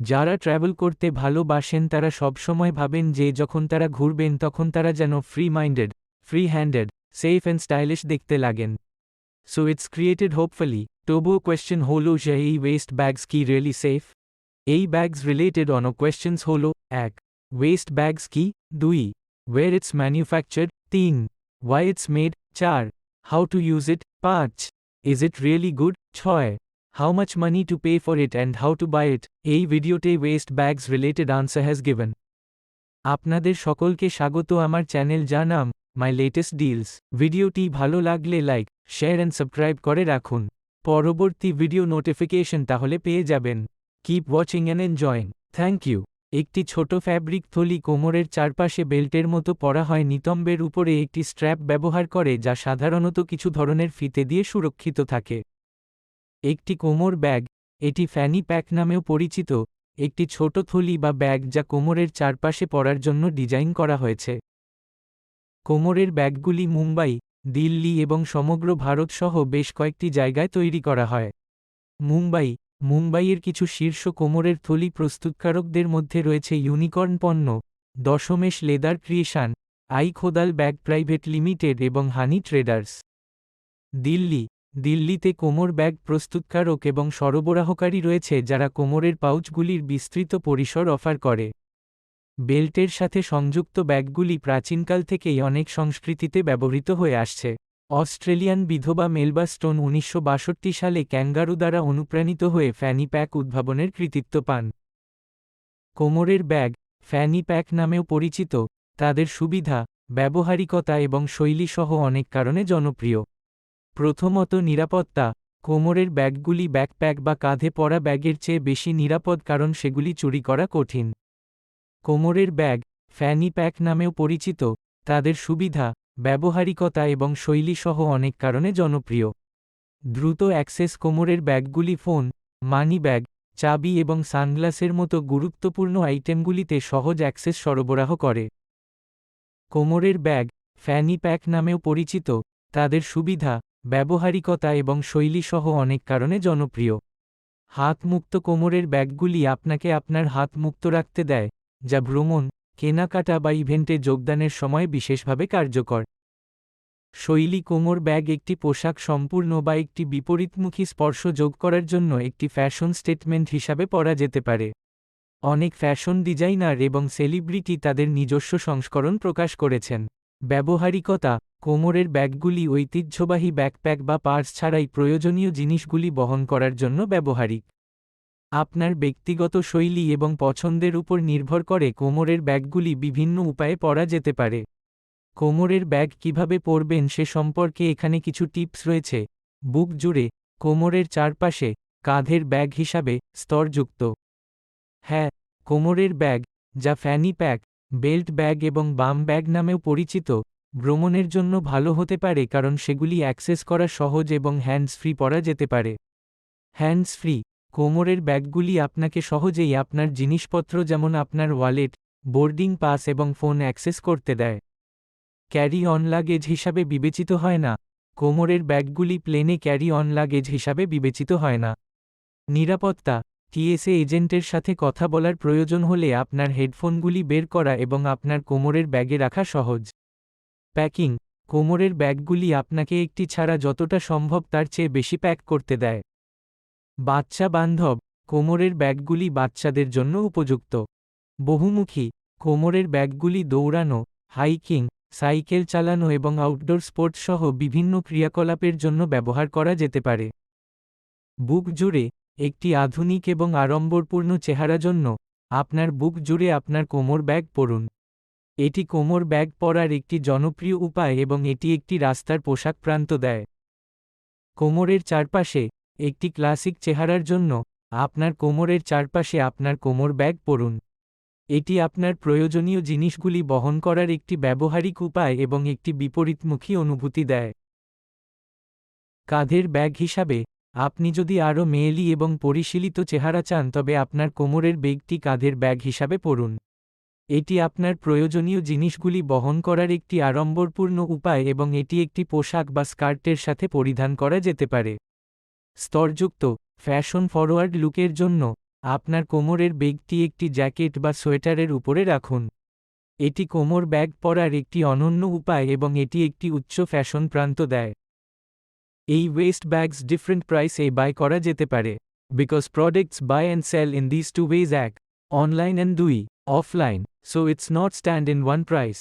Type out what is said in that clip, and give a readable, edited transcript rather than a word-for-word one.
যারা ট্র্যাভেল করতে ভালোবাসেন তারা সবসময় ভাবেন যে যখন তারা ঘুরবেন তখন তারা যেন free minded, free handed, safe and stylish দেখতে লাগেন। So it's created hopefully. তবুও কোয়েশ্চেন হলো যে এই ওয়েস্ট ব্যাগস কি রিয়েলি সেফ? এই ব্যাগস রিলেটেড অনেক কোয়েশ্চেন্স হলো: 1. ওয়েস্ট ব্যাগস কি? 2. Where it's manufactured? 3. Why it's made? 4. How to use it? 5. Is it really good? 6. How much money to pay for it and how to buy it? এই ভিডিওতে West bags related answer has given. আপনাদের সকলকে স্বাগত আমার channel যার নাম মাই latest deals. ভিডিওটি ভালো লাগলে লাইক, শেয়ার অ্যান্ড সাবস্ক্রাইব করে রাখুন। পরবর্তী ভিডিও নোটিফিকেশন তাহলে পেয়ে যাবেন। Keep watching and enjoying. Thank you. একটি ছোট ফ্যাব্রিক থলি কোমরের চারপাশে বেল্টের মতো পরা হয়। নিতম্বের উপরে একটি স্ট্র্যাপ ব্যবহার করে যা সাধারণত কিছু ধরনের ফিতে দিয়ে সুরক্ষিত থাকে। একটি কোমর ব্যাগ, এটি ফ্যানি প্যাক নামেও পরিচিত, একটি ছোট থলি বা ব্যাগ যা কোমরের চারপাশে পরার জন্য ডিজাইন করা হয়েছে। কোমরের ব্যাগগুলি মুম্বাই, দিল্লি এবং সমগ্র ভারত সহ বেশ কয়েকটি জায়গায় তৈরি করা হয়। মুম্বাইয়ের কিছু শীর্ষ কোমরের থলি প্রস্তুতকারকদের মধ্যে রয়েছে ইউনিকর্ন পণ্য, Dashmesh leather creation, Aai Khodal bag private limited এবং হানি ট্রেডার্স। দিল্লিতে কোমর ব্যাগ প্রস্তুতকারক এবং সরবরাহকারী রয়েছে যারা কোমরের পাউচগুলির বিস্তৃত পরিসর অফার করে। বেল্টের সাথে সংযুক্ত ব্যাগগুলি প্রাচীনকাল থেকেই অনেক সংস্কৃতিতে ব্যবহৃত হয়ে আসছে। অস্ট্রেলিয়ান বিধবা মেলবা স্টোন 1962 সালে ক্যাঙ্গারু দ্বারা অনুপ্রাণিত হয়ে ফ্যানি প্যাক উদ্ভাবনের কৃতিত্ব পান। কোমরের ব্যাগ, ফ্যানি প্যাক নামেও পরিচিত, তাদের সুবিধা, ব্যবহারিকতা এবং শৈলী সহ অনেক কারণে জনপ্রিয়। প্রথমত নিরাপত্তা। কোমরের ব্যাগগুলি ব্যাকপ্যাক বা কাঁধে পরা ব্যাগের চেয়ে বেশি নিরাপদ কারণ সেগুলি চুরি করা কঠিন। কোমরের ব্যাগ, ফ্যানি প্যাক নামেও পরিচিত, তাদের সুবিধা, ব্যবহারিকতা এবং শৈলী সহ অনেক কারণে জনপ্রিয়। দ্রুত অ্যাক্সেস। কোমরের ব্যাগগুলি ফোন, মানি ব্যাগ, চাবি এবং সানগ্লাসের মতো গুরুত্বপূর্ণ আইটেমগুলিতে সহজ অ্যাক্সেস সরবরাহ করে। কোমরের ব্যাগ, ফ্যানি প্যাক নামেও পরিচিত, তাদের সুবিধা, ব্যবহারিকতা এবং শৈলী সহ অনেক কারণে জনপ্রিয়। হাত-মুক্ত। কোমরের ব্যাগগুলি আপনাকে আপনার হাত মুক্ত রাখতে দেয়, যা ভ্রমণ, কেনাকাটা বা ইভেন্টে যোগদানের সময় বিশেষভাবে কার্যকর। শৈলী। কোমর ব্যাগ একটি পোশাক সম্পূর্ণ বা একটি বিপরীতমুখী স্পর্শ যোগ করার জন্য একটি ফ্যাশন স্টেটমেন্ট হিসাবে পরা যেতে পারে। অনেক ফ্যাশন ডিজাইনার এবং সেলিব্রিটি তাদের নিজস্ব সংস্করণ প্রকাশ করেছেন। ব্যবহারিকতা। কোমরের ব্যাগগুলি ঐতিহ্যবাহী ব্যাকপ্যাক বা পার্স ছাড়াই প্রয়োজনীয় জিনিসগুলি বহন করার জন্য ব্যবহারিক। আপনার ব্যক্তিগত শৈলী এবং পছন্দের উপর নির্ভর করে কোমরের ব্যাগগুলি বিভিন্ন উপায়ে পরা যেতে পারে। কোমরের ব্যাগ কিভাবে পরবেন সে সম্পর্কে এখানে কিছু টিপস রয়েছে। বুক জুড়ে, কোমরের চারপাশে, কাঁধের ব্যাগ হিসাবে, স্তরযুক্ত। হ্যাঁ, কোমরের ব্যাগ, যা ফ্যানি প্যাক, বেল্ট ব্যাগ এবং বাম ব্যাগ নামেও পরিচিত, ভ্রমণের জন্য ভালো হতে পারে কারণ সেগুলি অ্যাক্সেস করা সহজ এবং হ্যান্ডস ফ্রি পরা যেতে পারে। Hands free. কোমরের ব্যাগগুলি আপনাকে সহজেই আপনার জিনিসপত্র যেমন আপনার ওয়ালেট, বোর্ডিং পাস এবং ফোন অ্যাক্সেস করতে দেয়। ক্যারি অন লাগেজ হিসাবে বিবেচিত হয় না। কোমরের ব্যাগগুলি প্লেনে ক্যারি অন লাগেজ হিসাবে বিবেচিত হয় না। নিরাপত্তা। টিএসএ এজেন্টের সাথে কথা বলার প্রয়োজন হলে আপনার হেডফোনগুলি বের করা এবং আপনার কোমরের ব্যাগে রাখা সহজ। প্যাকিং। কোমরের ব্যাগগুলি আপনাকে একটি ছাড়া যতটা সম্ভব তার চেয়ে বেশি প্যাক করতে দেয়। বাচ্চা বান্ধব। কোমরের ব্যাগগুলি বাচ্চাদের জন্য উপযুক্ত। বহুমুখী। কোমরের ব্যাগগুলি দৌড়ানো, হাইকিং, সাইকেল চালানো এবং আউটডোর স্পোর্টস সহ বিভিন্ন ক্রিয়াকলাপের জন্য ব্যবহার করা যেতে পারে। বুক জুড়ে। একটি আধুনিক এবং আড়ম্বরপূর্ণ চেহারা জন্য, আপনার বুক জুড়ে আপনার কোমর ব্যাগ পরুন। এটি কোমর ব্যাগ পরার একটি জনপ্রিয় উপায় এবং এটি একটি রাস্তার পোশাক প্রান্ত দেয়। কোমরের চারপাশে। একটি ক্লাসিক চেহারার জন্য, আপনার কোমরের চারপাশে আপনার কোমর ব্যাগ পরুন। এটি আপনার প্রয়োজনীয় জিনিসগুলি বহন করার একটি ব্যবহারিক উপায় এবং একটি বিপরীতমুখী অনুভূতি দেয়। কাঁধের ব্যাগ হিসাবে, আপনি যদি আরও মেয়েলি এবং পরিশীলিত চেহারা চান তবে আপনার কোমরের ব্যাগটি কাঁধের ব্যাগ হিসাবে পরুন। এটি আপনার প্রয়োজনীয় জিনিসগুলি বহন করার একটি আড়ম্বরপূর্ণ উপায় এবং এটি একটি পোশাক বা স্কার্টের সাথে পরিধান করা যেতে পারে। স্তরযুক্ত। ফ্যাশন ফরওয়ার্ড লুকের জন্য, আপনার কোমরের ব্যাগটি একটি জ্যাকেট বা সোয়েটারের উপরে রাখুন। এটি কোমর ব্যাগ পরার একটি অনন্য উপায় এবং এটি একটি উচ্চ ফ্যাশন প্রান্ত দেয়। এই ওয়েস্ট ব্যাগস ডিফারেন্ট প্রাইসে বাই করা যেতে পারে। Because products buy and sell in this two ways, এক অনলাইন অ্যান্ড দুই offline, so it's not stand in one price.